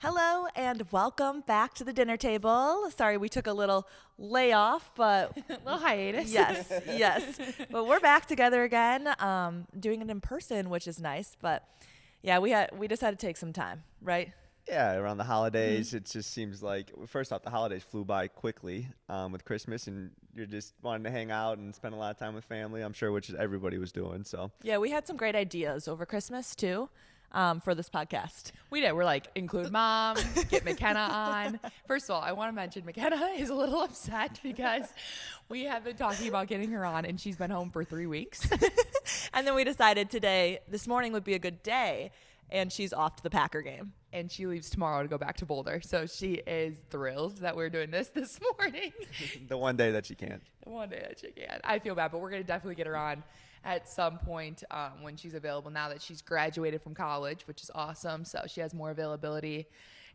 Hello and welcome back to the dinner table. Sorry we took a little layoff, but A little hiatus. yes. But we're back together again, doing it in person, which is nice. But yeah, we decided to take some time, right? Yeah, around the holidays, it just seems like, first off, the holidays flew by quickly with Christmas, and you're just wanting to hang out and spend a lot of time with family, I'm sure, which everybody was doing. So Yeah, we had some great ideas over Christmas, too, for this podcast. We did. We're like, include mom, get McKenna on. First of all, I want to mention McKenna is a little upset because we have been talking about getting her on, and she's been home for 3 weeks. And then we decided this morning would be a good day, and she's off to the Packer game. And she leaves tomorrow to go back to Boulder. So she is thrilled that we're doing this morning. the one day that she can't. The one day that she can. I feel bad, but we're going to definitely get her on at some point when she's available, now that she's graduated from college, which is awesome. So she has more availability,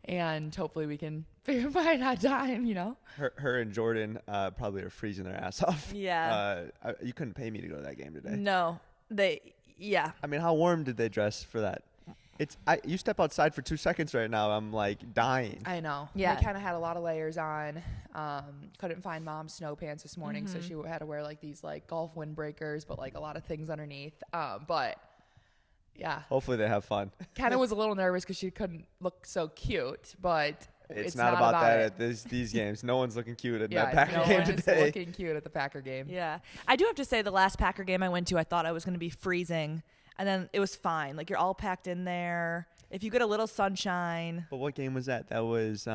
and hopefully we can find out time, you know. Her and Jordan probably are freezing their ass off. Yeah. You couldn't pay me to go to that game today. No, yeah. I mean, how warm did they dress for that? You step outside for 2 seconds right now, I'm like dying. I know. Yeah. McKenna had a lot of layers on. Couldn't find mom's snow pants this morning, so she had to wear like these like golf windbreakers, but like a lot of things underneath. But yeah. Hopefully they have fun. Kenna was a little nervous because she couldn't look so cute, but It's not about that at these games. No one's looking cute at that Packer game today. No one's looking cute at the Packer game. Yeah. I do have to say the last Packer game I went to, I thought I was going to be freezing. And then it was fine. Like, you're all packed in there. If you get a little sunshine. But what game was that? That was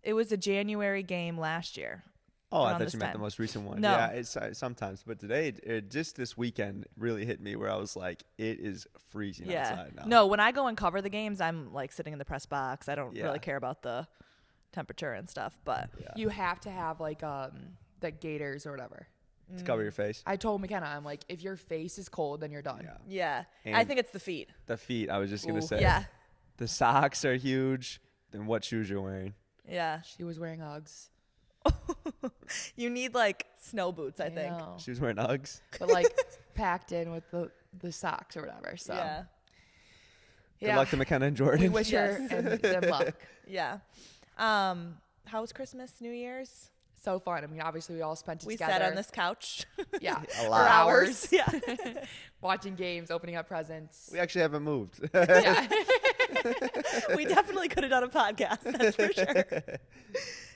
It was a January game last year. Oh, I thought you meant the most recent one. No. Yeah, it's sometimes. But today, just this weekend really hit me where I was like, it is freezing outside now. No, when I go and cover the games, I'm like sitting in the press box. I don't really care about the temperature and stuff. But you have to have like the gaiters or whatever to cover your face. I told McKenna, I'm like, if your face is cold, then you're done. Yeah. And I think it's the feet. The feet, I was just going to say. Yeah. The socks are huge. Then what shoes you're wearing. Yeah. She was wearing Uggs. You need like snow boots, I think. Know. She was wearing Uggs. But like packed in with the socks or whatever. So Yeah. Good luck to McKenna and Jordan. We wish her and them luck. Yeah. How was Christmas, New Year's? So fun. I mean, obviously we all spent it We together. sat on this couch. Yeah. A For lot. hours. Yeah. Watching games, opening up presents. We actually haven't moved. Yeah. We definitely could have done a podcast, that's for sure.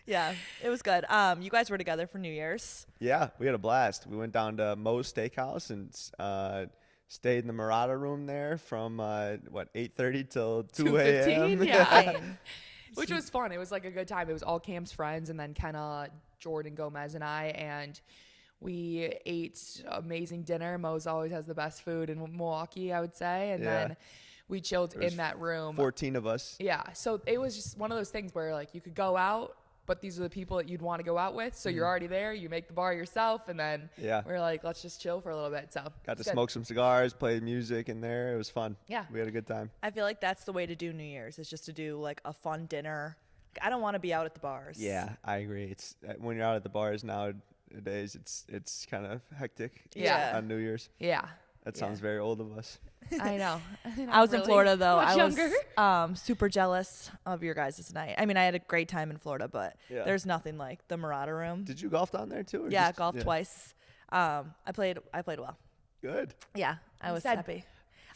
Yeah, it was good. You guys were together for New Year's. Yeah, we had a blast. We went down to Moe's Steakhouse and stayed in the Marottas room there from 8:30 till 2 a.m. 2:15? Yeah. Which was fun. It was like a good time. It was all Cam's friends, and then Kenna, Jordan, Gomez, and I, and we ate amazing dinner. Moe's always has the best food in Milwaukee, I would say. And then we chilled in that room. 14 of us. Yeah. So it was just one of those things where like you could go out, but these are the people that you'd want to go out with. So you're already there. You make the bar yourself. And then we're like, let's just chill for a little bit. So got to smoke some cigars, play music in there. It was fun. Yeah. We had a good time. I feel like that's the way to do New Year's, is just to do like a fun dinner. I don't want to be out at the bars. Yeah, I agree. It's when you're out at the bars nowadays, it's kind of hectic. Yeah. On New Year's. Yeah. That sounds very old of us. I know. I was in Florida, though. Much I was younger. super jealous of your guys' night. I mean, I had a great time in Florida, but there's nothing like the Marottas room. Did you golf down there too? Or Yeah, golfed twice. I played well. Good. Yeah, I was said happy.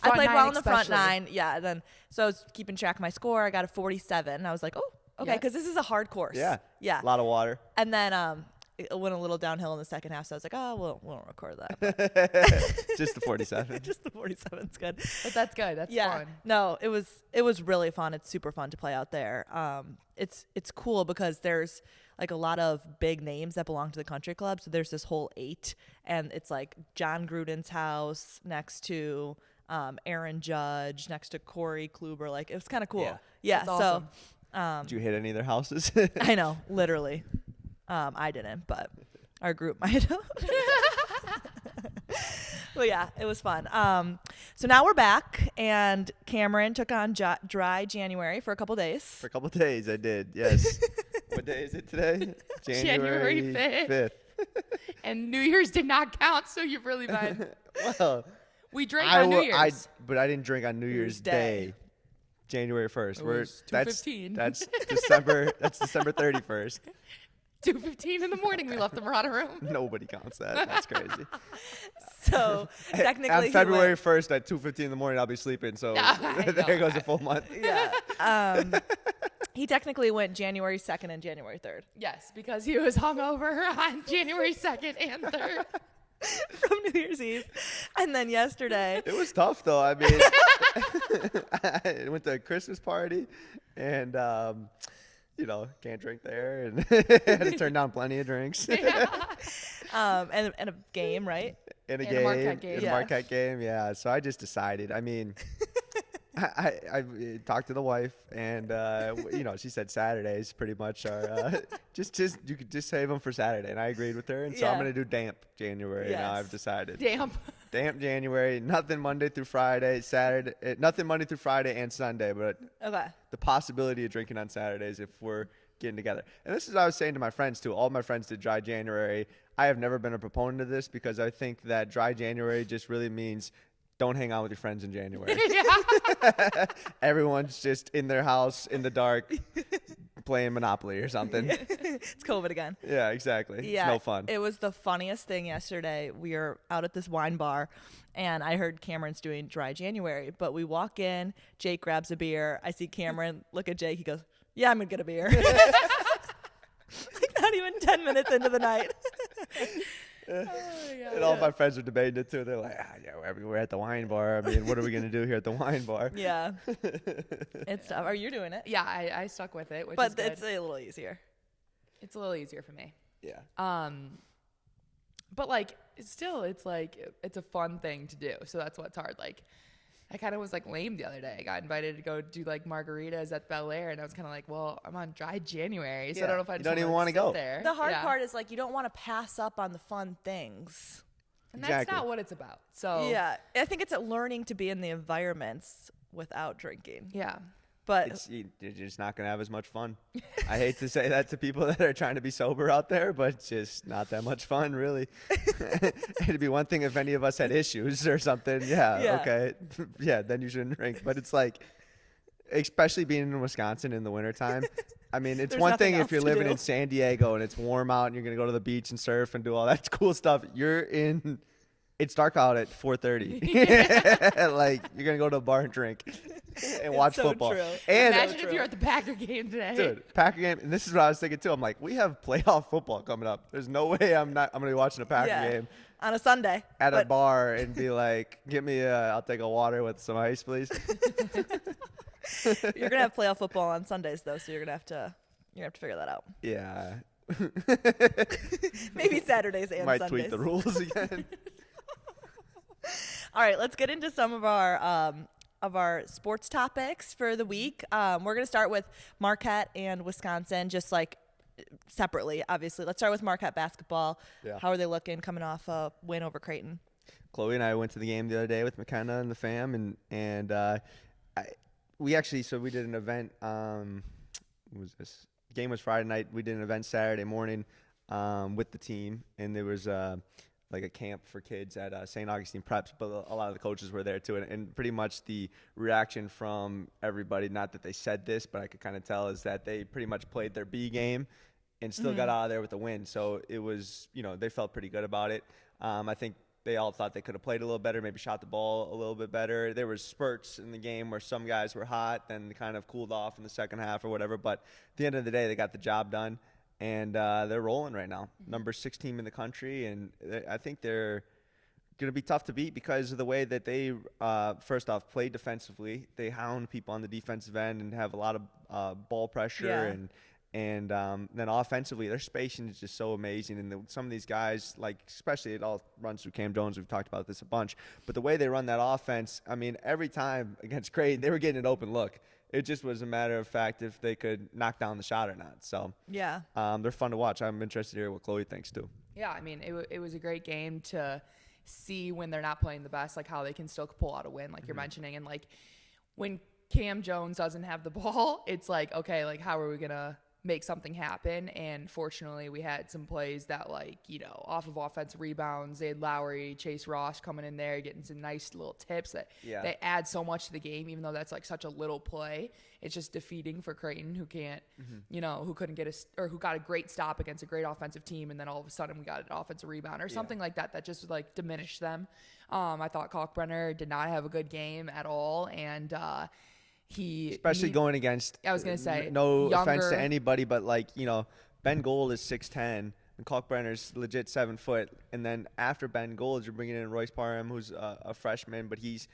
I front played nine well in the front especially. nine. Yeah, then so I was keeping track of my score. I got a 47. I was like, oh, okay, because this is a hard course. Yeah. Yeah. A lot of water. And then it went a little downhill in the second half, so I was like, oh, we won't record that. Just the 47. Just the 47's good. But that's good. That's fun. No, it was really fun. It's super fun to play out there. It's cool because there's like a lot of big names that belong to the country club. So there's this whole 8, and it's like John Gruden's house next to Aaron Judge, next to Corey Kluber. Like, it was kind of cool. Yeah. That's awesome. So Did you hit any of their houses? I know, literally. I didn't, but our group might have. Well, yeah, it was fun. So now we're back, and Cameron took on dry January for a couple days. For a couple of days, I did. Yes. What day is it today? January 5th. And New Year's did not count, so you've really been. Well, We drank on New Year's. But I didn't drink on New Year's Day. January 1st. It was 2:15. That's December. That's December 31st. 2:15 in the morning, we left the Marotta room. Nobody counts that. That's crazy. So technically, On February 1st at 2:15 in the morning, I'll be sleeping. So there goes a full month. Yeah. He technically went January 2nd and January 3rd. Yes, because he was hungover on January 2nd and 3rd. From New Year's Eve. And then yesterday. It was tough, though. I mean, I went to a Christmas party and, can't drink there. And had to turn down plenty of drinks. And a game, right? In a Marquette game. In a Marquette game, yeah. So I just decided. I mean, I talked to the wife, and she said Saturdays pretty much are just you could just save them for Saturday, and I agreed with her, and so I'm gonna do damp January. Now I've decided damp January, nothing Monday through Friday, Saturday, nothing Monday through Friday and Sunday, but the possibility of drinking on Saturdays if we're getting together. And this is what I was saying to my friends too. All my friends did dry January. I have never been a proponent of this because I think that dry January just really means don't hang out with your friends in January. Everyone's just in their house in the dark playing Monopoly or something. It's COVID again. Yeah, exactly. Yeah, it's no fun. It was the funniest thing yesterday. We were out at this wine bar, and I heard Cameron's doing dry January. But we walk in, Jake grabs a beer. I see Cameron look at Jake. He goes, "Yeah, I'm going to get a beer." Like not even 10 minutes into the night. And all my friends are debating it too. They're like, we're at the wine bar. I mean, what are we going to do here at the wine bar? Yeah. It's tough. Are you doing it? Yeah, I stuck with it, which but is good. It's a little easier. It's a little easier for me. Yeah. But like, still, it's a fun thing to do. So that's what's hard. Like, I kind of was like lame the other day. I got invited to go do like margaritas at Bel Air, and I was kind of like, well, I'm on dry January, so I don't know if I just don't even want to go there. The hard part is like you don't want to pass up on the fun things. And that's not what it's about. So yeah, I think it's learning to be in the environments without drinking. Yeah. But you're just not going to have as much fun. I hate to say that to people that are trying to be sober out there, but it's just not that much fun, really. It'd be one thing if any of us had issues or something. Yeah. Okay. Yeah, then you shouldn't drink. But it's like, especially being in Wisconsin in the wintertime, I mean, it's one thing if you're living in San Diego and it's warm out and you're going to go to the beach and surf and do all that cool stuff. It's dark out at 4:30. Like, you're going to go to a bar and drink and watch football. True. And imagine if you're at the Packer game today. Dude, Packer game. And this is what I was thinking, too. I'm like, we have playoff football coming up. There's no way I'm going to be watching a Packer game. On a Sunday. At a bar and be like, I'll take a water with some ice, please. You're going to have playoff football on Sundays, though, so you're going to have to figure that out. Yeah. Maybe Saturdays and Might Sundays. tweet the rules again. All right, let's get into some of our sports topics for the week. We're going to start with Marquette and Wisconsin, just like separately, obviously. Let's start with Marquette basketball. Yeah. How are they looking coming off a win over Creighton? Chloe and I went to the game the other day with McKenna and the fam, and we did an event. What was this? The game was Friday night. We did an event Saturday morning with the team, and there was like a camp for kids at St. Augustine Preps, but a lot of the coaches were there too. And pretty much the reaction from everybody, not that they said this, but I could kind of tell, is that they pretty much played their B game and still got out of there with a win. So it was, they felt pretty good about it. I think they all thought they could have played a little better, maybe shot the ball a little bit better. There was spurts in the game where some guys were hot, then they kind of cooled off in the second half or whatever. But at the end of the day, they got the job done. And they're rolling right now. Number 6 team in the country, and I think they're going to be tough to beat because of the way that they, first off, play defensively. They hound people on the defensive end and have a lot of ball pressure. And then offensively, their spacing is just so amazing. And some of these guys, like especially it all runs through Cam Jones. We've talked about this a bunch. But the way they run that offense, I mean, every time against Creighton, they were getting an open look. It just was a matter of fact if they could knock down the shot or not. So yeah, they're fun to watch. I'm interested to hear what Chloe thinks too. Yeah, I mean, it was a great game to see when they're not playing the best, like how they can still pull out a win, like you're mentioning. And like when Cam Jones doesn't have the ball, it's like, okay, like how are we gonna make something happen. And fortunately, we had some plays that, like, off of offensive rebounds, they had Lowry, Chase Ross coming in there, getting some nice little tips that they add so much to the game, even though that's like such a little play. It's just defeating for Creighton, who can't, who couldn't get who got a great stop against a great offensive team, and then all of a sudden we got an offensive rebound or something like that just like diminished them. I thought Kalkbrenner did not have a good game at all, and especially going against, I was gonna say, no younger, offense to anybody, but like, Ben Gold is 6'10", and Kalkbrenner's legit 7 foot, and then after Ben Gold, you're bringing in Royce Parham, who's a freshman, but he's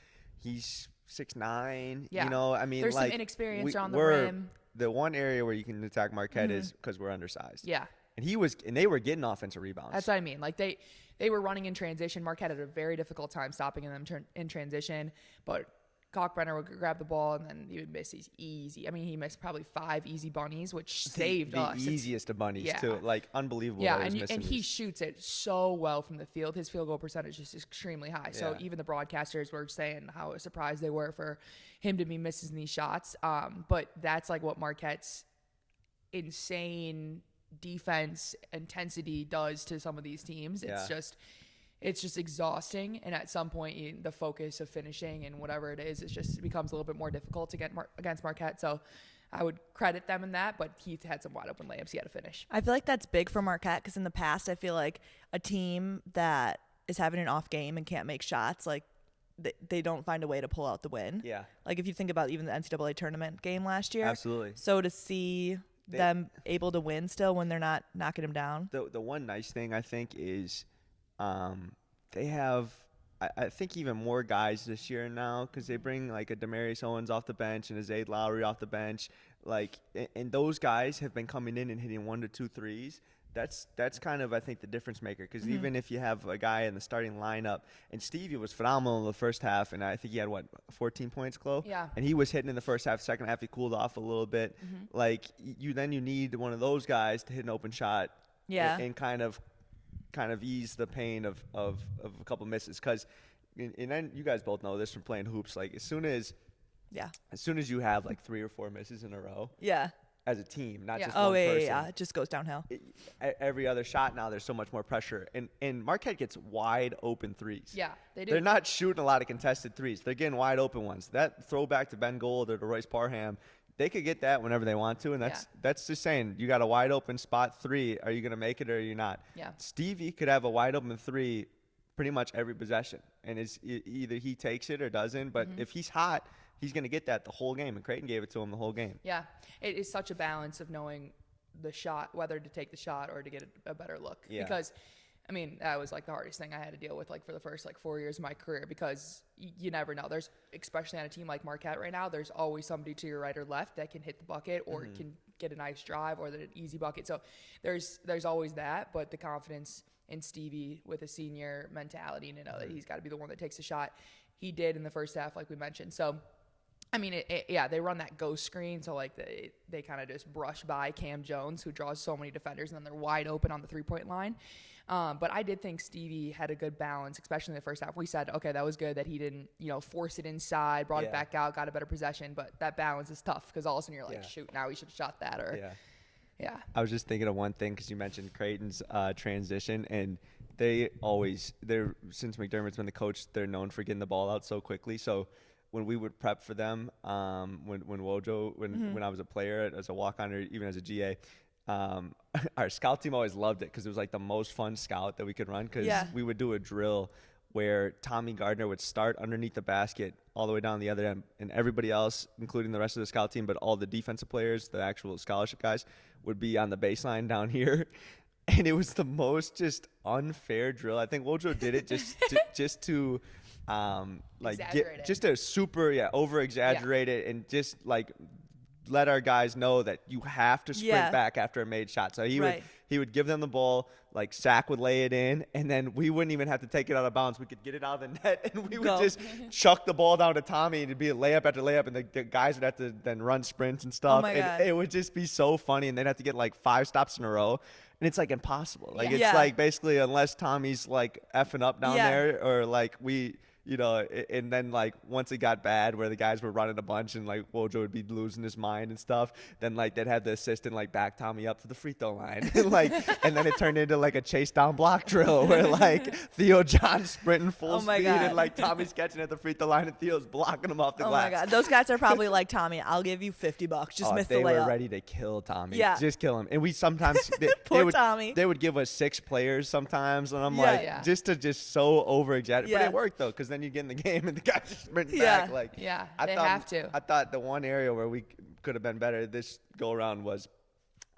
6'9". I mean, there's like, some inexperience on the rim. The one area where you can attack Marquette is because we're undersized. Yeah, and they were getting offensive rebounds. That's what I mean. Like they were running in transition. Marquette had a very difficult time stopping them in transition, but Kalkbrenner would grab the ball and then he would miss these easy. I mean, he missed probably 5 easy bunnies, which saved us. The easiest of bunnies, too. Like, unbelievable. Yeah, and he shoots it so well from the field. His field goal percentage is extremely high. So even the broadcasters were saying how surprised they were for him to be missing these shots. But that's like what Marquette's insane defense intensity does to some of these teams. It's just exhausting, and at some point the focus of finishing and whatever it just becomes a little bit more difficult to get against Marquette. So I would credit them in that, but Heath had some wide open layups he had to finish. I feel like that's big for Marquette because in the past I feel like a team that is having an off game and can't make shots, like they don't find a way to pull out the win. Yeah. Like if you think about even the NCAA tournament game last year. Absolutely. So to see them able to win still when they're not knocking them down. The one nice thing I think is they have, I think, even more guys this year now because they bring like a Demarius Owens off the bench and a Zayd Lowry off the bench. Like, and those guys have been coming in and hitting 1 to 2 threes. That's kind of, I think, the difference maker because even if you have a guy in the starting lineup, and Stevie was phenomenal in the first half, and I think he had 14 points, Chloe? Yeah. And he was hitting in the first half. Second half he cooled off a little bit. Like you need one of those guys to hit an open shot. Yeah. And kind of ease the pain of a couple misses because, and then you guys both know this from playing hoops. Like as soon as you have like 3 or 4 misses in a row. Yeah. As a team, not just one person. Yeah. It just goes downhill. Every other shot now, there's so much more pressure. And Marquette gets wide open threes. Yeah, they do. They're not shooting a lot of contested threes. They're getting wide open ones. That throwback to Ben Gold or to Royce Parham, they could get that whenever they want to. And that's just saying, you got a wide open spot 3. Are you going to make it or are you not? Yeah. Stevie could have a wide open 3 pretty much every possession. And it's either he takes it or doesn't. But if he's hot, he's going to get that the whole game, and Creighton gave it to him the whole game. Yeah, it is such a balance of knowing the shot, whether to take the shot or to get a better look. Yeah. Because, I mean, that was like the hardest thing I had to deal with like for the first like 4 years of my career because you never know. There's, especially on a team like Marquette right now, there's always somebody to your right or left that can hit the bucket or can get a nice drive or an easy bucket. So there's always that, but the confidence in Stevie with a senior mentality to know that he's got to be the one that takes the shot. He did in the first half, like we mentioned. So, I mean, they run that ghost screen, so like they kind of just brush by Cam Jones, who draws so many defenders, and then they're wide open on the 3-point line. But I did think Stevie had a good balance, especially in the first half. We said, okay, that was good that he didn't, force it inside, brought it back out, got a better possession. But that balance is tough because all of a sudden you're like, shoot, now we should have shot that. Or yeah. I was just thinking of one thing because you mentioned Creighton's transition, and since McDermott's been the coach, they're known for getting the ball out so quickly. So when we would prep for them, when I was a player, as a walk-on or even as a GA, our scout team always loved it because it was like the most fun scout that we could run because we would do a drill where Tommy Gardner would start underneath the basket all the way down the other end, and everybody else, including the rest of the scout team, but all the defensive players, the actual scholarship guys, would be on the baseline down here. And it was the most just unfair drill. I think Wojo did it just to over exaggerate it and just like let our guys know that you have to sprint back after a made shot. So he would give them the ball, like Zach would lay it in, and then we wouldn't even have to take it out of bounds. We could get it out of the net, and we would just chuck the ball down to Tommy, and it'd be a layup after layup, and the guys would have to then run sprints and stuff. And it would just be so funny, and they'd have to get like 5 stops in a row. And it's like impossible. Like it's like basically unless Tommy's like effing up down there or like and then like once it got bad where the guys were running a bunch and like Wojo would be losing his mind and stuff, then like they'd have the assistant like back Tommy up to the free throw line. And then it turned into like a chase down block drill where like Theo John's sprinting full speed and like Tommy's catching at the free throw line and Theo's blocking him off the glass. Oh my God. Those guys are probably like, Tommy, I'll give you $50. Just miss the layup. They were ready to kill Tommy. Yeah. Just kill him. And we sometimes Tommy. They would give us 6 players sometimes, and I'm just so over exaggerated. But it worked though, because then you get in the game and the guys just sprinting back. Like they have to. I thought the one area where we could have been better this go around was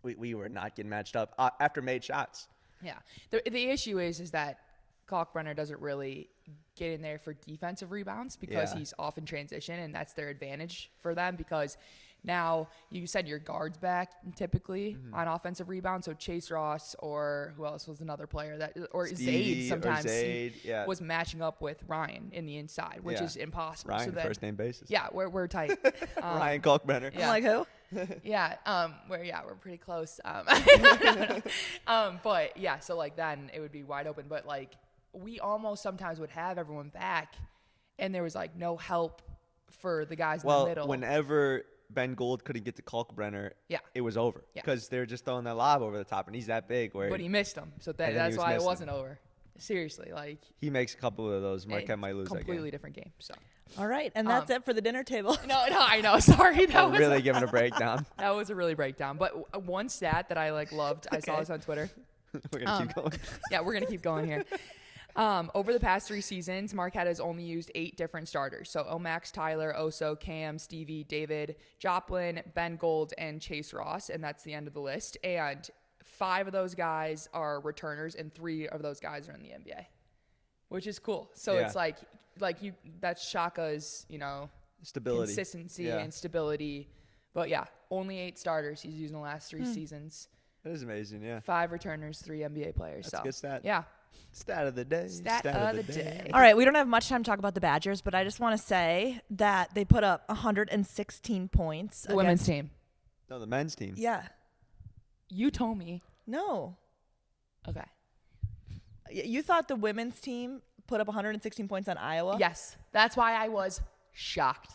we were not getting matched up after made shots. Yeah. The issue is that Kalkbrenner doesn't really get in there for defensive rebounds because he's off in transition, and that's their advantage for them because now you said your guard's back typically on offensive rebounds. So Chase Ross or who else was another player Zayd sometimes was matching up with Ryan in the inside, which is impossible. Ryan, so first name basis. Yeah, we're tight. Ryan Kalkbrenner. Yeah. I'm like, who? We're pretty close. But yeah, so like then it would be wide open. But like we almost sometimes would have everyone back, and there was like no help for the guys in the middle. Whenever Ben Gold couldn't get to Kalkbrenner, it was over because they were just throwing that lob over the top, and he's that big. But he missed them, so that's why it wasn't over. Seriously, like he makes a couple of those. Marquette might lose that game. Completely different game. So. All right, and that's it for the dinner table. No, I know. Sorry, that was really giving a breakdown. That was a really breakdown. But one stat that I loved, I saw this on Twitter. We're gonna keep going. Yeah, we're gonna keep going here. Over the past 3 seasons, Marquette has only used 8 different starters. So Omax, Tyler, Oso, Cam, Stevie, David, Joplin, Ben Gold, and Chase Ross, and that's the end of the list. And 5 of those guys are returners, and 3 of those guys are in the NBA, which is cool. So it's that's Shaka's, stability, consistency, and stability. But yeah, only 8 starters he's used in the last 3 seasons. That is amazing. Yeah, 5 returners, 3 NBA players. That's a good stat. Yeah. Stat of the day. Stat of the day. All right, we don't have much time to talk about the Badgers, but I just want to say that they put up 116 points. The women's team. No, the men's team. Yeah. You told me. No. Okay. You thought the women's team put up 116 points on Iowa? Yes. That's why I was shocked.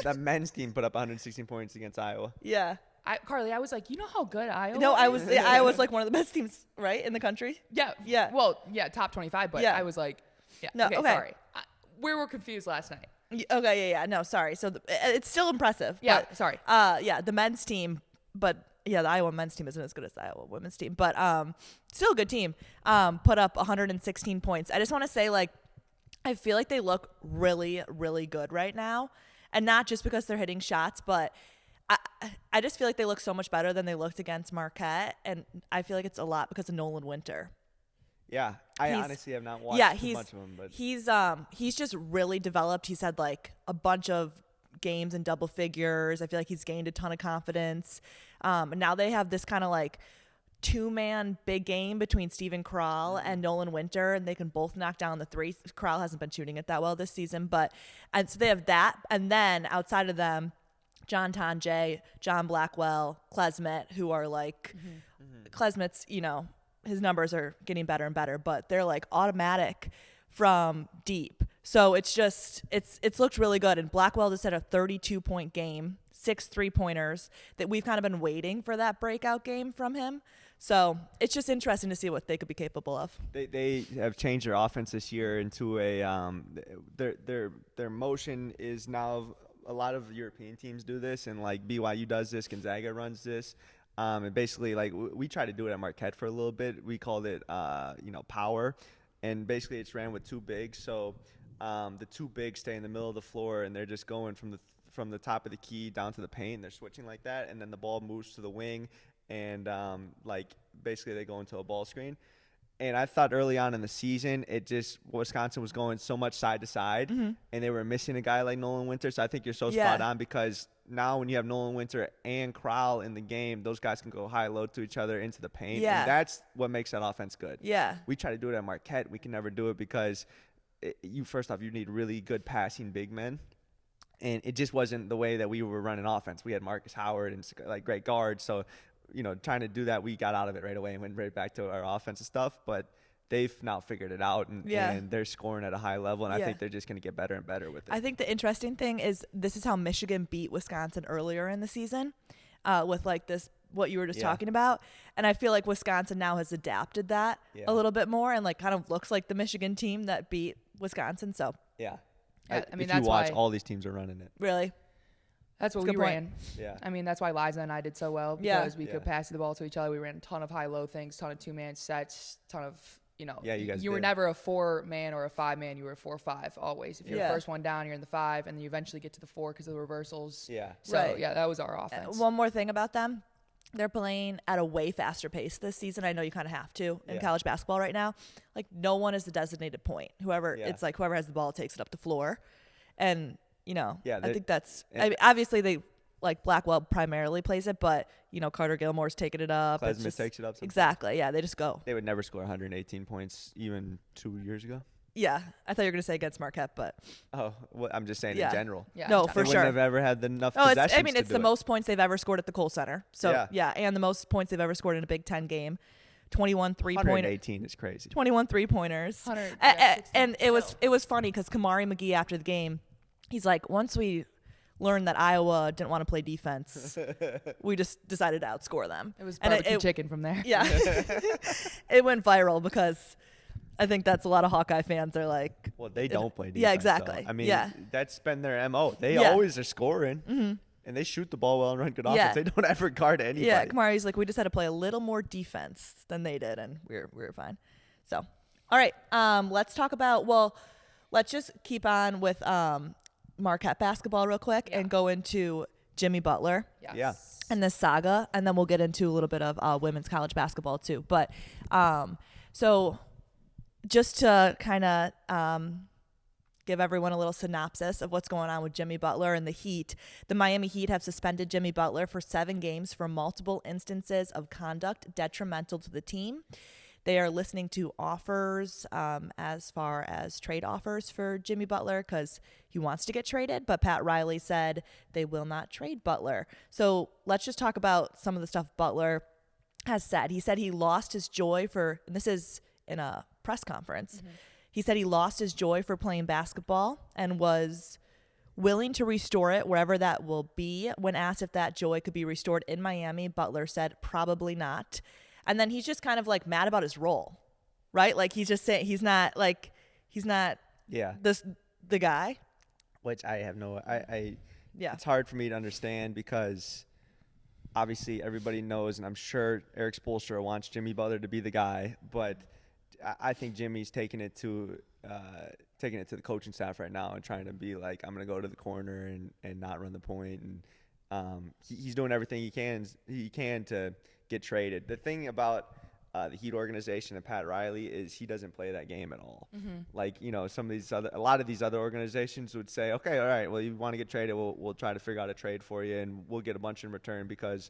The men's team put up 116 points against Iowa. Yeah. Carly, I was like, you know how good Iowa No, is? Iowa's like one of the best teams, right, in the country? Yeah. Yeah. Well, yeah, top 25, but I was like, yeah. No, okay. Sorry. We were confused last night. Okay, yeah. No, sorry. So it's still impressive. Yeah, but, sorry. The men's team, but the Iowa men's team isn't as good as the Iowa women's team, but still a good team. Put up 116 points. I just want to say, like, I feel like they look really, really good right now, and not just because they're hitting shots, but I just feel like they look so much better than they looked against Marquette, and I feel like it's a lot because of Nolan Winter. Yeah, I honestly have not watched too much of him, but he's just really developed. He's had like a bunch of games in double figures. I feel like he's gained a ton of confidence. And now they have this kind of like 2-man big game between Steven Krall and Nolan Winter, and they can both knock down the 3. Krall hasn't been shooting it that well this season, and so they have that, and then outside of them, John Tonje, John Blackwell, Klesmet, who are like, Klesmet's, his numbers are getting better and better, but they're like automatic from deep. So it's looked really good. And Blackwell just had a 32-point game, 6 3-pointers that we've kind of been waiting for that breakout game from him. So it's just interesting to see what they could be capable of. They have changed their offense this year into their motion is now. A lot of European teams do this, and like BYU does this, Gonzaga runs this, and basically like we tried to do it at Marquette for a little bit. We called it power, and basically it's ran with 2 bigs. So the 2 bigs stay in the middle of the floor, and they're just going from the top of the key down to the paint. They're switching like that, and then the ball moves to the wing, and basically they go into a ball screen. And I thought early on in the season, Wisconsin was going so much side to side, and they were missing a guy like Nolan Winter. So I think you're so spot on, because now when you have Nolan Winter and Krall in the game, those guys can go high-low to each other into the paint. Yeah. And that's what makes that offense good. Yeah. We try to do it at Marquette. We can never do it because first off, you need really good passing big men. And it just wasn't the way that we were running offense. We had Marcus Howard and like great guards. So trying to do that, we got out of it right away and went right back to our offensive stuff. But they've now figured it out, and they're scoring at a high level, and I think they're just going to get better and better with it. I think the interesting thing is this is how Michigan beat Wisconsin earlier in the season with like this, what you were just talking about. And I feel like Wisconsin now has adapted that a little bit more and like kind of looks like the Michigan team that beat Wisconsin. So I mean, if that's you watch, why all these teams are running it. Really. That's what we ran. Yeah. I mean, that's why Liza and I did so well because we could pass the ball to each other. We ran a ton of high-low things, ton of two-man sets, ton of, you know. Yeah, you guys were never a 4-man or a 5-man. You were a 4-5 always. If you're the first one down, you're in the 5, and then you eventually get to the 4 because of the reversals. Yeah. So, that was our offense. One more thing about them. They're playing at a way faster pace this season. I know you kind of have to in college basketball right now. Like, no one is the designated point. It's like whoever has the ball takes it up the floor. And, you know, I think that's – I mean, obviously they – like Blackwell primarily plays it, but you know Carter Gilmore's taking it up. Klesmith takes it up. Sometimes. Exactly. Yeah, they just go. They would never score 118 points even 2 years ago. Yeah, I thought you were gonna say against Marquette, but well, I'm just saying in general. Yeah, no, for they sure. Wouldn't have ever had enough possessions. I mean, it's the most points they've ever scored at the Kohl Center. So and the most points they've ever scored in a Big Ten game. 21 3-pointers. 118 is crazy. 21 3-pointers. And it was funny because Kamari McGee after the game, he's like, once we learned that Iowa didn't want to play defense, we just decided to outscore them. It was barbecue chicken from there. Yeah. It went viral because I think that's a lot of Hawkeye fans are like. Well, they don't play defense. Yeah, exactly. Though. I mean, that's been their MO. They always are scoring, and they shoot the ball well and run good offense. They don't ever guard anybody. Yeah, Kamari's like, we just had to play a little more defense than they did, and we were fine. So, all right, let's talk about, let's just keep on with Marquette basketball real quick and go into Jimmy Butler and this saga, and then we'll get into a little bit of women's college basketball too. But so just to kind of give everyone a little synopsis of what's going on with Jimmy Butler and the Heat. The Miami Heat have suspended Jimmy Butler for 7 games for multiple instances of conduct detrimental to the team. They are listening to offers as far as trade offers for Jimmy Butler because he wants to get traded, but Pat Riley said they will not trade Butler. So let's just talk about some of the stuff Butler has said. He said he lost his joy and this is in a press conference, he said he lost his joy for playing basketball and was willing to restore it wherever that will be. When asked if that joy could be restored in Miami, Butler said probably not. And then he's just kind of like mad about his role, right? Like he's just saying he's not the guy. Which I have it's hard for me to understand because obviously everybody knows, and I'm sure Eric Spoelstra wants Jimmy Butler to be the guy, but I think Jimmy's taking it to the coaching staff right now and trying to be like, I'm going to go to the corner and not run the point. And he's doing everything he can to get traded. The thing about the Heat organization and Pat Riley is he doesn't play that game at all. Like, you know, a lot of these other organizations would say, okay, all right, well, you want to get traded, we'll try to figure out a trade for you and we'll get a bunch in return because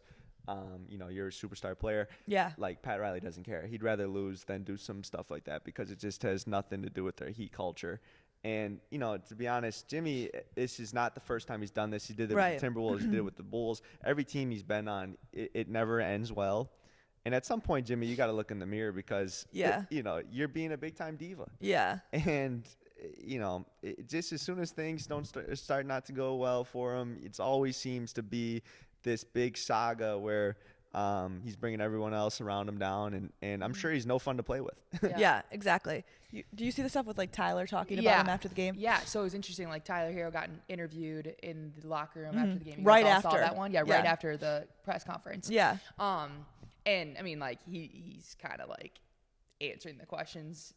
you know, you're a superstar player. Yeah. Like Pat Riley doesn't care. He'd rather lose than do some stuff like that because it just has nothing to do with their Heat culture. And, you know, to be honest, Jimmy, this is not the first time he's done this. He did it with the Timberwolves. He did it with the Bulls. Every team he's been on, it never ends well. And at some point, Jimmy, you got to look in the mirror because, you know, you're being a big-time diva. Yeah. And, you know, just as soon as things don't start not to go well for him, it always seems to be this big saga where he's bringing everyone else around him down, and I'm sure he's no fun to play with. Yeah, exactly. Do you see the stuff with like Tyler talking about him after the game? Yeah, so it was interesting. Like Tyler Hero got interviewed in the locker room after the game. Right after. Saw that one? Yeah, right after the press conference. Yeah. And I mean, like he's kind of like answering the questions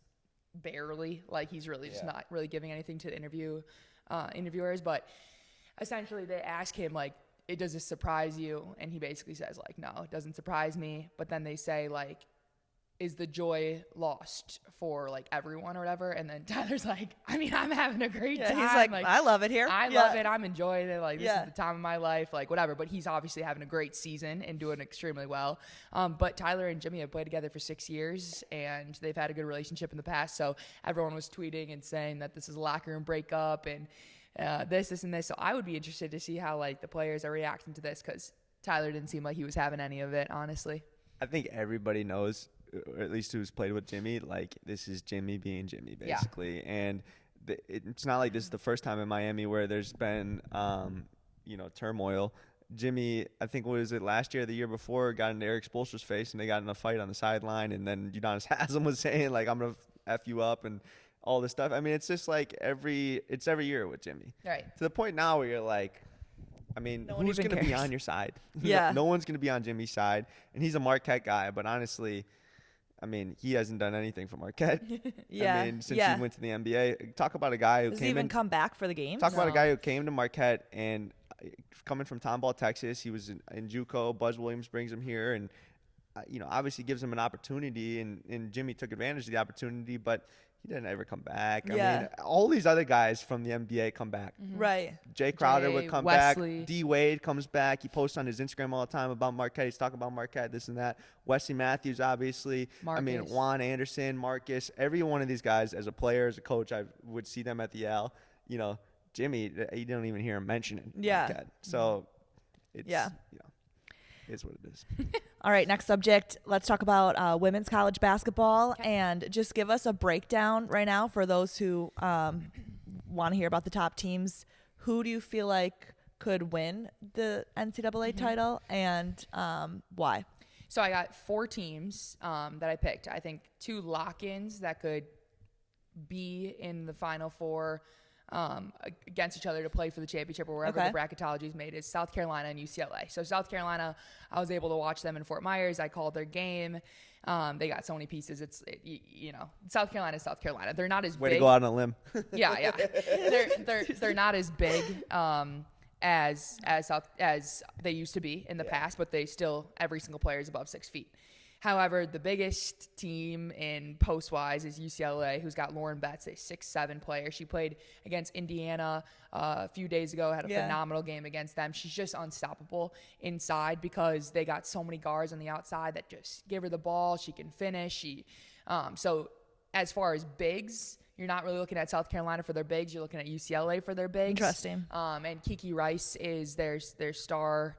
barely. Like he's really just not really giving anything to the interviewers. But essentially, they ask him like, does this surprise you? And he basically says like, no, it doesn't surprise me. But then they say like, is the joy lost for like everyone or whatever? And then Tyler's like, I mean, I'm having a great time. He's like, I love it here. I love it. I'm enjoying it. Like this is the time of my life, like whatever. But he's obviously having a great season and doing extremely well. But Tyler and Jimmy have played together for 6 years and they've had a good relationship in the past. So everyone was tweeting and saying that this is a locker room breakup and this and this. So I would be interested to see how like the players are reacting to this because Tyler didn't seem like he was having any of it, honestly. I think everybody knows or at least who's played with Jimmy, like this is Jimmy being Jimmy basically. Yeah. And it's not like this is the first time in Miami where there's been, turmoil. Jimmy, I think, what was it, last year or the year before, got into Eric Spoelstra's face and they got in a fight on the sideline. And then Udonis Haslem was saying, like, I'm going to F you up and all this stuff. I mean, it's just like every year with Jimmy. Right. To the point now where you're like, I mean, who's going to be on your side? Yeah. No one's going to be on Jimmy's side. And he's a Marquette guy, but honestly, I mean, he hasn't done anything for Marquette. Yeah. I mean, since he went to the NBA. Talk about a guy who Does he even come back for the games? Talk about a guy who came to Marquette and coming from Tomball, Texas. He was in JUCO. Buzz Williams brings him here and, obviously gives him an opportunity. And Jimmy took advantage of the opportunity, but he didn't ever come back. Yeah. I mean, all these other guys from the NBA come back. Mm-hmm. Right. Jay Crowder would come Wesley. back. D. Wade comes back. He posts on his Instagram all the time about Marquette. He's talking about Marquette, this and that. Wesley Matthews, obviously. Marcus. I mean, Juan Anderson, Marcus. Every one of these guys, as a player, as a coach, I would see them at the L. Jimmy, you don't even hear him mentioning Marquette. So it's, it's what it is. All right, next subject. Let's talk about women's college basketball and just give us a breakdown right now for those who want to hear about the top teams. Who do you feel like could win the NCAA title and why? So I got 4 teams that I picked. I think 2 lock-ins that could be in the Final Four against each other to play for the championship or wherever the bracketology is made is South Carolina and UCLA. So South Carolina, I was able to watch them in Fort Myers. I called their game. They got so many pieces. South Carolina is South Carolina. They're not as big. Way to go out on a limb. Yeah. They're not as big as they used to be in the past, but they still, every single player is above 6 feet. However, the biggest team in post-wise is UCLA, who's got Lauren Betts, a 6'7" player. She played against Indiana a few days ago, had a phenomenal game against them. She's just unstoppable inside because they got so many guards on the outside that just give her the ball. She can finish. So as far as bigs, you're not really looking at South Carolina for their bigs. You're looking at UCLA for their bigs. Interesting. And Kiki Rice is their star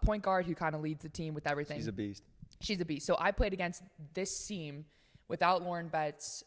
point guard who kind of leads the team with everything. She's a beast. She's a beast. So I played against this team without Lauren Betts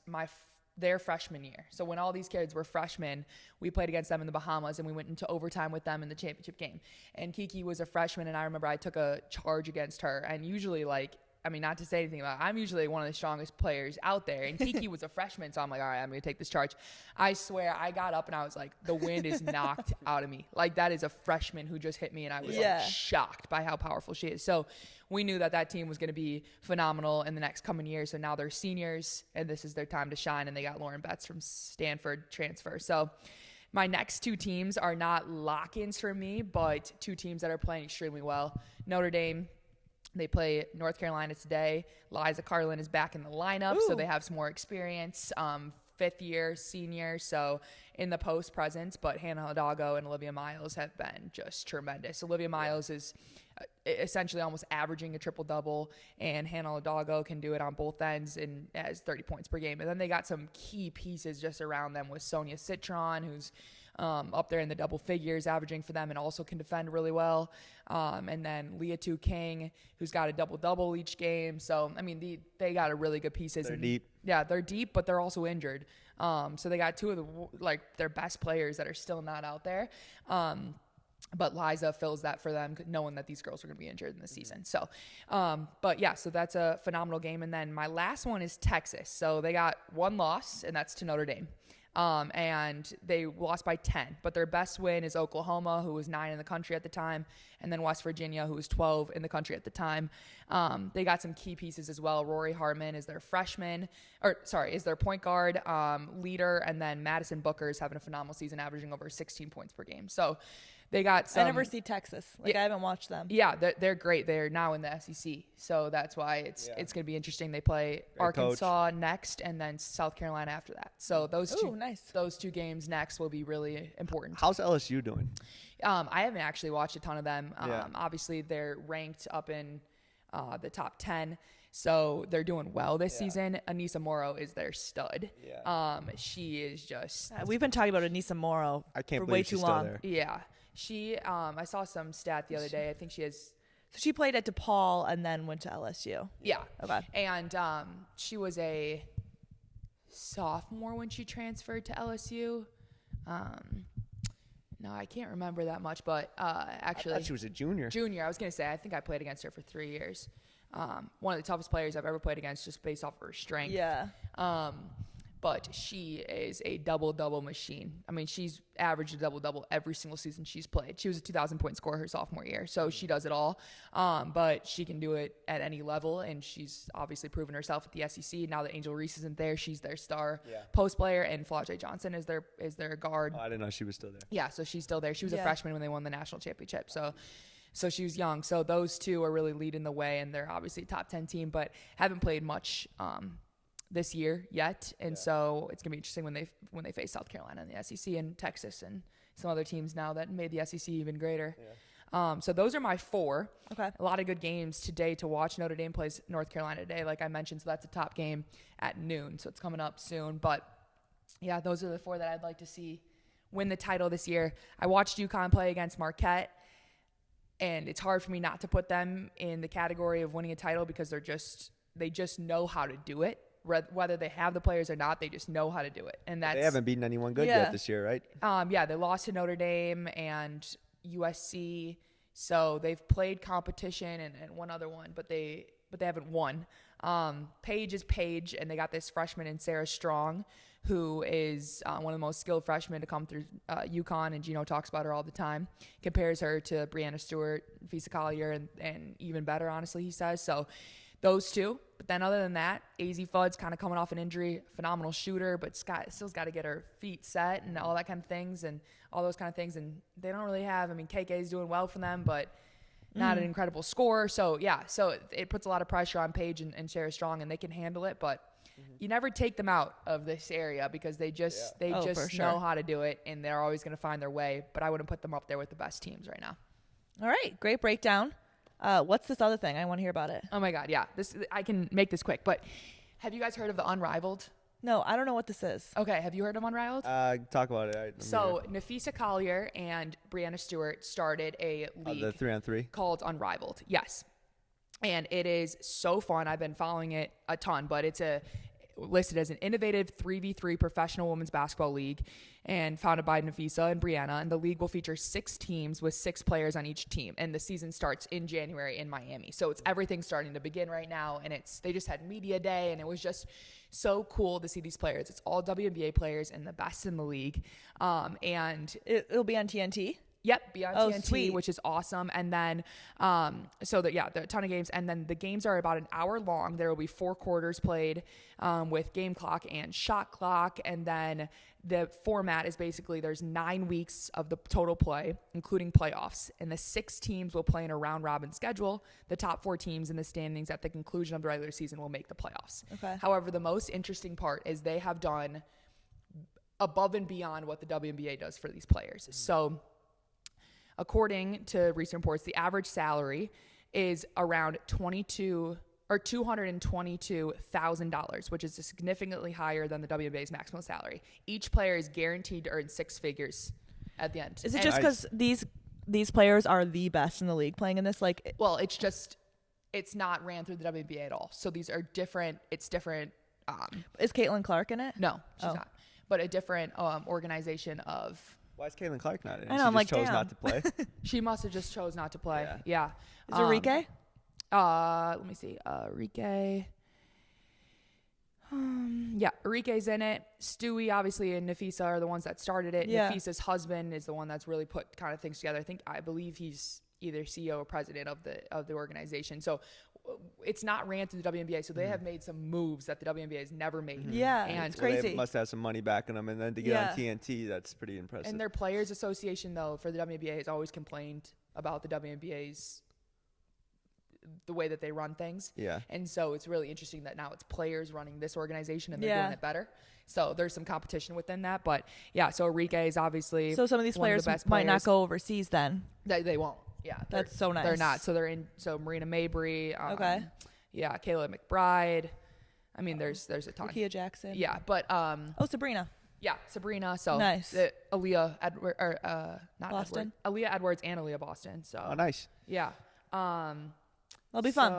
their freshman year. So when all these kids were freshmen, we played against them in the Bahamas, and we went into overtime with them in the championship game. And Kiki was a freshman, and I remember I took a charge against her. And usually, not to say anything about it, I'm usually one of the strongest players out there. And Kiki was a freshman, so I'm like, all right, I'm going to take this charge. I swear, I got up, and I was like, the wind is knocked out of me. Like, that is a freshman who just hit me, and I was shocked by how powerful she is. So we knew that team was going to be phenomenal in the next coming years. So now they're seniors, and this is their time to shine, and they got Lauren Betts from Stanford transfer. So my next 2 teams are not lock-ins for me, but 2 teams that are playing extremely well. Notre Dame, they play North Carolina today. Liza Carlin is back in the lineup, so they have some more experience. 5th-year senior, so in the post presence, but Hannah Hidalgo and Olivia Miles have been just tremendous. Olivia Miles is essentially almost averaging a triple-double, and Hannah Hidalgo can do it on both ends and has 30 points per game. And then they got some key pieces just around them with Sonia Citron, who's up there in the double figures averaging for them and also can defend really well. And then Leah Tu King, who's got a double-double each game. So, they got a really good pieces. They're deep. Yeah, they're deep, but they're also injured. So they got 2 of their best players that are still not out there. But Liza fills that for them, knowing that these girls are going to be injured in the season. So, so that's a phenomenal game. And then my last one is Texas. So they got 1 loss, and that's to Notre Dame. And they lost by 10, but their best win is Oklahoma, who was 9 in the country at the time, and then West Virginia, who was 12 in the country at the time. They got some key pieces as well. Rory Harmon is their is their point guard, leader, and then Madison Booker is having a phenomenal season, averaging over 16 points per game. So they got some. I never see Texas. I haven't watched them. Yeah, they're great. They're now in the SEC, so that's why it's going to be interesting. They play Arkansas next, and then South Carolina after that. So those two games next will be really important. How's LSU doing? I haven't actually watched a ton of them. Obviously, they're ranked up in the top 10. So they're doing well this season. Anissa Morrow is their stud. Yeah. She is just. We've been talking about Anissa Morrow I can't for believe way too she's long. Still there. Yeah. She. I saw some stat the other day. I think she has So she played at DePaul and then went to LSU. Yeah. Okay. And she was a sophomore when she transferred to LSU. No, I can't remember that much, but actually. I thought she was a junior. Junior. I was going to say, I think I played against her for 3 years. One of the toughest players I've ever played against just based off of her strength. Yeah. But she is a double-double machine. I mean, she's averaged a double-double every single season she's played. She was a 2,000-point scorer her sophomore year, so she does it all. But she can do it at any level, and she's obviously proven herself at the SEC. Now that Angel Reese isn't there, she's their star post player, and Flau'jae Johnson is their guard. Oh, I didn't know she was still there. Yeah, so she's still there. She was a freshman when they won the national championship, so she was young. So those two are really leading the way, and they're obviously a top 10 team, but haven't played much this year yet, and so it's gonna be interesting when they face South Carolina in the SEC and Texas and some other teams now that made the SEC even greater. So those are my 4. Okay. A lot of good games today to watch. Notre Dame plays North Carolina today, like I mentioned, so that's a top game at noon. So it's coming up soon. But yeah, those are the 4 that I'd like to see win the title this year. I watched UConn play against Marquette, and it's hard for me not to put them in the category of winning a title because they just know how to do it. Whether they have the players or not, they just know how to do it. And they haven't beaten anyone good yet this year, right? They lost to Notre Dame and USC. So they've played competition and one other one, but they haven't won. Paige is Paige, and they got this freshman in Sarah Strong, who is one of the most skilled freshmen to come through UConn, and Gino talks about her all the time. Compares her to Brianna Stewart, Visa Collier, and even better, honestly, he says. So those two. But then other than that, AZ Fudd's kind of coming off an injury, phenomenal shooter, but still's got to get her feet set and all that kind of things and all those kind of things. And they don't really have, KK is doing well for them, but not an incredible scorer. So, so it puts a lot of pressure on Paige and Sarah Strong, and they can handle it. But you never take them out of this area because they just know how to do it, and they're always going to find their way. But I wouldn't put them up there with the best teams right now. All right. Great breakdown. What's this other thing? I want to hear about it. Oh my God, yeah. I can make this quick, but have you guys heard of the Unrivaled? No, I don't know what this is. Okay, have you heard of Unrivaled? Talk about it. So Nafisa Collier and Brianna Stewart started a league the 3-on-3 called Unrivaled. Yes, and it is so fun. I've been following it a ton, but it's listed as an innovative 3v3 professional women's basketball league and founded by Nafisa and Brianna. And the league will feature 6 teams with 6 players on each team. And the season starts in January in Miami. So it's everything starting to begin right now. And they just had media day, and it was just so cool to see these players. It's all WNBA players and the best in the league. And it'll be on TNT. Yep, be on TNT, sweet. Which is awesome. And then, there are a ton of games. And then the games are about an hour long. There will be 4 quarters played with game clock and shot clock. And then the format is basically there's 9 weeks of the total play, including playoffs. And the 6 teams will play in a round-robin schedule. The top 4 teams in the standings at the conclusion of the regular season will make the playoffs. Okay. However, the most interesting part is they have done above and beyond what the WNBA does for these players. So according to recent reports, the average salary is around $222,000, which is significantly higher than the WNBA's maximum salary. Each player is guaranteed to earn 6 figures at the end. Is it just because these players are the best in the league playing in this? Well, it's not ran through the WNBA at all. So these are different. It's different. Is Caitlin Clark in it? No, she's not. But a different organization of. Why is Caitlin Clark not in it? I know, She chose not to play. She must have just chose not to play. Yeah. Is it Rike? Let me see. Rike. Rike's in it. Stewie, obviously, and Nafisa are the ones that started it. Yeah. Nafisa's husband is the one that's really put kind of things together. I believe he's either CEO or president of the organization. So it's not ran through the WNBA. So they have made some moves that the WNBA has never made. Yeah, and it's crazy. They must have some money backing them, and then to get on TNT, that's pretty impressive. And their Players Association, though, for the WNBA has always complained about the WNBA's the way that they run things. Yeah. And so it's really interesting that now it's players running this organization and they're doing it better. So there's some competition within that. But yeah, so Enrique is obviously So some of these players might not go overseas then. They won't. Yeah. That's so nice. They're not. So they're in Marina Mabry. Okay. Yeah, Kayla McBride. I mean, there's a ton. Nakia Jackson. Yeah, but Sabrina. Yeah, Sabrina. So nice. Aaliyah Edwards, not Boston. Edward. Aaliyah Edwards and Aaliyah Boston. So nice. Yeah. It'll be fun.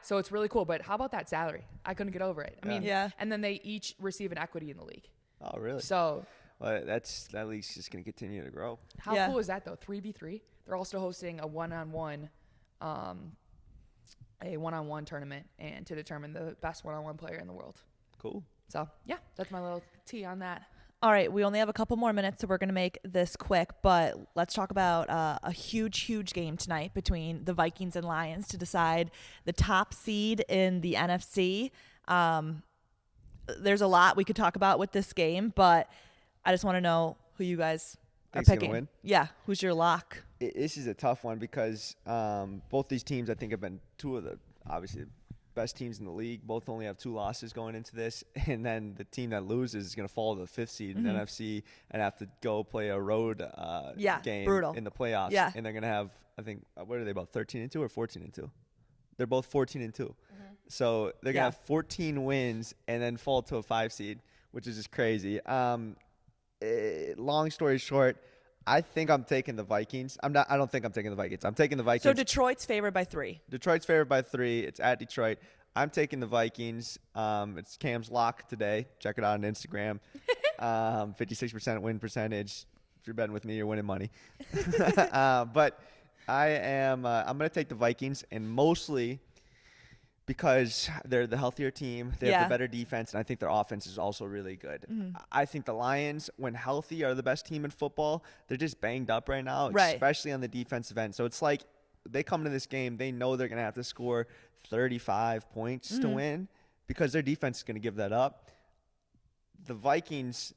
So it's really cool. But how about that salary? I couldn't get over it. I mean, yeah. And then they each receive an equity in the league. Oh, really? So well, that league's just going to continue to grow. How cool is that, though? 3v3. They're also hosting a one-on-one tournament and to determine the best one-on-one player in the world. Cool. So, yeah, that's my little tea on that. All right, we only have a couple more minutes, so we're going to make this quick, but let's talk about a huge game tonight between the Vikings and Lions to decide the top seed in the NFC. There's a lot we could talk about with this game, but I just want to know who you guys are picking. Gonna win? Yeah, who's your lock? This is a tough one because both these teams, I think, have been two of the obviously best teams in the league. Both only have 2 losses going into this, and then the team that loses is going to fall to the 5th seed in the NFC and have to go play a road game brutal. in the playoffs. Yeah. And they're going to have, I think, what are they, about 13-2 or 14-2? They're both 14-2. So they're going to have 14 wins and then fall to a 5 seed, which is just crazy. Long story short, I think I'm taking the Vikings. I don't think I'm taking the Vikings. I'm taking the Vikings. So Detroit's favored by 3. Detroit's favored by 3. It's at Detroit. I'm taking the Vikings. It's Cam's lock today. Check it out on Instagram. 56% win percentage. If you're betting with me, you're winning money. But I'm going to take the Vikings, and mostly because they're the healthier team. They have the better defense, and I think their offense is also really good. I think the Lions, when healthy, are the best team in football. They're just banged up right now, especially on the defensive end. So it's like they come into this game, they know they're going to have to score 35 points to win because their defense is going to give that up. The Vikings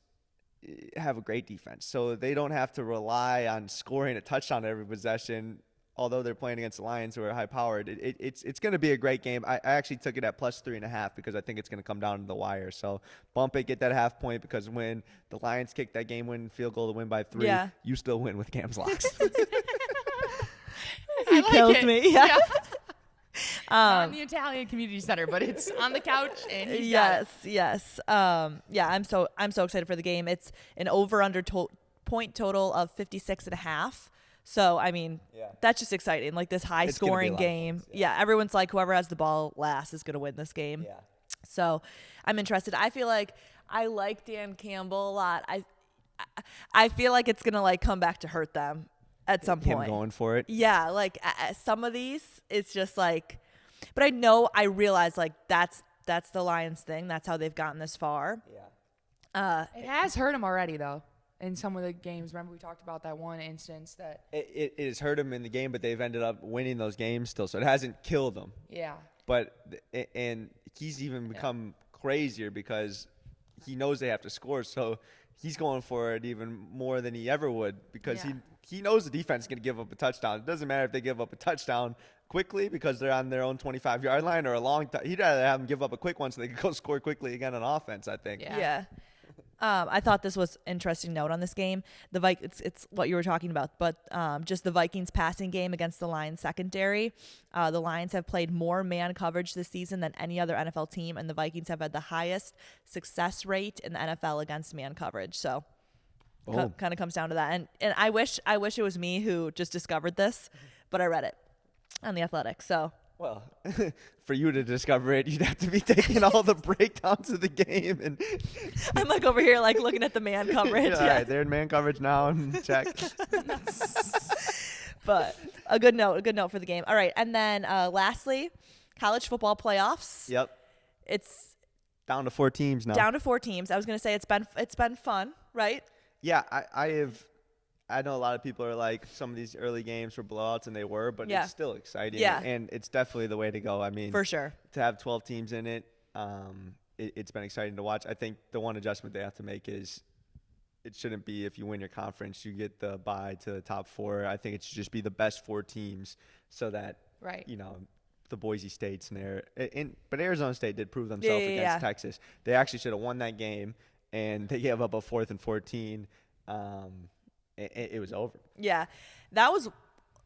have a great defense, so they don't have to rely on scoring a touchdown every possession. Although they're playing against the Lions, who are high-powered, it's going to be a great game. I actually took it at plus 3.5 because I think it's going to come down to the wire. So bump it, get that half point, because when the Lions kick that game-winning field goal to win by 3, you still win with Cam's locks. He kills me. Yeah. Not in the Italian Community Center, but it's on the couch. And he's yes. I'm so excited for the game. It's an over/under point total of 56.5. So, I mean, that's just exciting. Like this high-scoring game. Everyone's like, whoever has the ball last is going to win this game. Yeah. So, I'm interested. I feel like I like Dan Campbell a lot. I feel like it's going to, like, come back to hurt them at some point. Him going for it? Yeah, like, some of these, it's just like – but I realize, like, that's the Lions thing. That's how they've gotten this far. Yeah. It has hurt them already, though. In some of the games, remember we talked about that one instance that it has hurt them in the game, but they've ended up winning those games still, so it hasn't killed them. Yeah. But and he's even become crazier because he knows they have to score, so he's going for it even more than he ever would because he knows the defense is going to give up a touchdown. It doesn't matter if they give up a touchdown quickly because they're on their own 25-yard line or a long time. He'd rather have them give up a quick one so they can go score quickly again on offense, I think. Yeah. I thought this was an interesting note on this game. It's what you were talking about, but just the Vikings passing game against the Lions secondary. The Lions have played more man coverage this season than any other NFL team, and the Vikings have had the highest success rate in the NFL against man coverage. So kind of comes down to that. And I wish it was me who just discovered this, but I read it on The Athletic. So. Well, for you to discover it, you'd have to be taking all the breakdowns of the game. And I'm like over here, like looking at the man coverage. All right, they're in man coverage now. And check. But a good note for the game. All right, and then lastly, college football playoffs. Yep. It's down to 4 teams now. Down to 4 teams. I was gonna say it's been fun, right? Yeah, I know a lot of people are like, some of these early games were blowouts, and they were, but it's still exciting. Yeah. And it's definitely the way to go. I mean, for sure. To have 12 teams in it, it's been exciting to watch. I think the one adjustment they have to make is it shouldn't be if you win your conference, you get the bye to the top 4. I think it should just be the best 4 teams so that, the Boise States in there. But Arizona State did prove themselves against Texas. They actually should have won that game, and they gave up a 4th and 14. It was over. Yeah, that was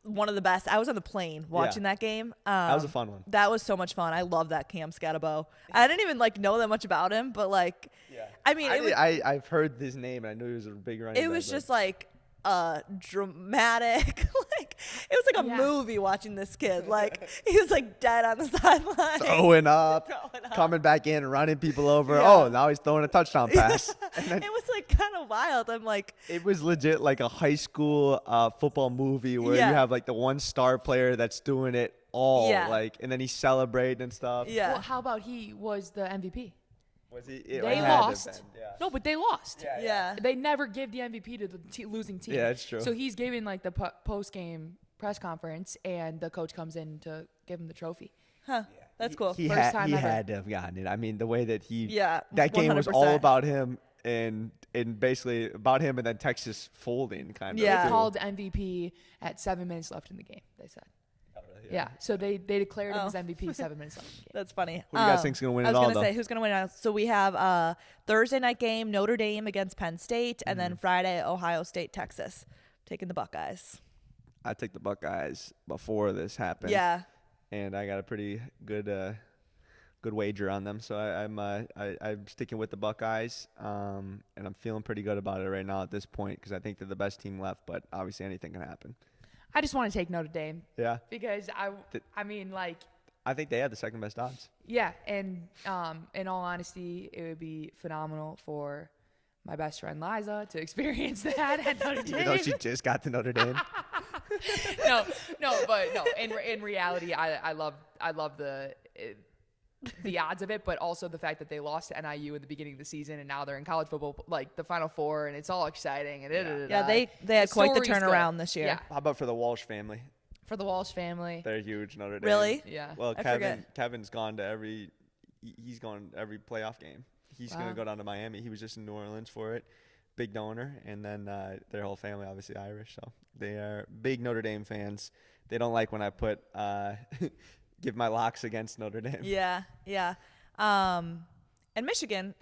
one of the best. I was on the plane watching that game. That was a fun one. That was so much fun. I love that Cam Scatterbo. I didn't even know that much about him, but I mean, I've heard his name and I knew he was a big running back. It was just like dramatic. Like it was like a movie watching this kid. Like he was like dead on the sideline. Throwing up, coming back in and running people over. Yeah. Oh, now he's throwing a touchdown pass. And then It was like kind of wild. I'm like, it was legit like a high school football movie where Yeah. you have like the one star player that's doing it all. Yeah. Like, and then he's celebrating and stuff. yeah. Well, how about he was the MVP? Was he? They lost. Yeah. No, but they lost. Yeah. They never give the MVP to the losing team. Yeah, that's true. So he's giving like the post-game press conference, and the coach comes in to give him the trophy. Huh. That's cool. He First time he ever. had to have gotten it. I mean, the way that he Yeah, that game was all 100%. about him and basically about him and then Texas folding kind of. Yeah. They too. called MVP at 7 minutes left in the game, they said. Oh, really? Yeah. So they declared him Oh. as MVP 7 minutes left in the game. That's funny. Who do you guys think's gonna win I it was all, gonna though? say who's gonna win it. So we have Thursday night game Notre Dame against Penn State, and then Friday Ohio State Texas. Taking the Buckeyes. I took the Buckeyes before this happened. Yeah. And I got a pretty good wager on them. So I'm sticking with the Buckeyes, and I'm feeling pretty good about it right now at this point because I think they're the best team left. But obviously anything can happen. I just want to take Notre Dame Yeah, because I mean, like, I think they have the second best odds. yeah, and in all honesty, it would be phenomenal for my best friend Liza to experience that at Notre Dame. Even though she just got to Notre Dame. But in reality, I love the odds of it, but also the fact that they lost to NIU in the beginning of the season, and now they're in college football, like the Final Four, and it's all exciting. And Yeah, they had quite the story's good. turnaround this year. Yeah, How about for the Walsh family? for the Walsh family. They're huge, Notre Dame. Really? Yeah. Well, I forget. Kevin's gone to every playoff game. He's Wow. gonna go down to Miami. He was just in New Orleans for it. Big donor, and then their whole family obviously Irish, so they are big Notre Dame fans. They don't like when I put give my locks against Notre Dame. Yeah, yeah. And Michigan,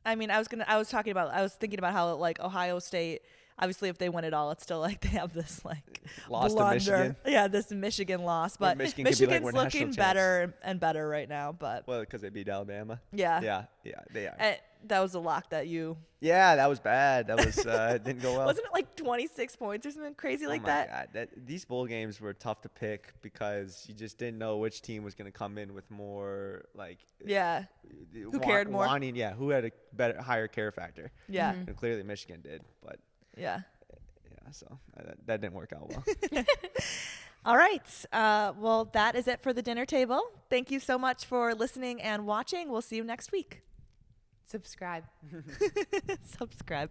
I mean, I was thinking about how like Ohio State, obviously if they win it all, it's still like they have this like Lost to blunder. Michigan. Yeah, this Michigan loss, Where but Michigan could be, like, Michigan's we're national looking champs. better and better right now. But Well, because they beat Alabama. yeah, Yeah, they are. And that was a lock that you Yeah, that was bad. That was didn't go well. wasn't it like 26 points or something crazy like oh my that? God. These bowl games were tough to pick because you just didn't know which team was going to come in with more like Yeah, who cared more? Who had a higher care factor. Yeah, And clearly Michigan did, but yeah. yeah, so that didn't work out well. All right. Well, that is it for the dinner table. Thank you so much for listening and watching. We'll see you next week. Subscribe. Subscribe.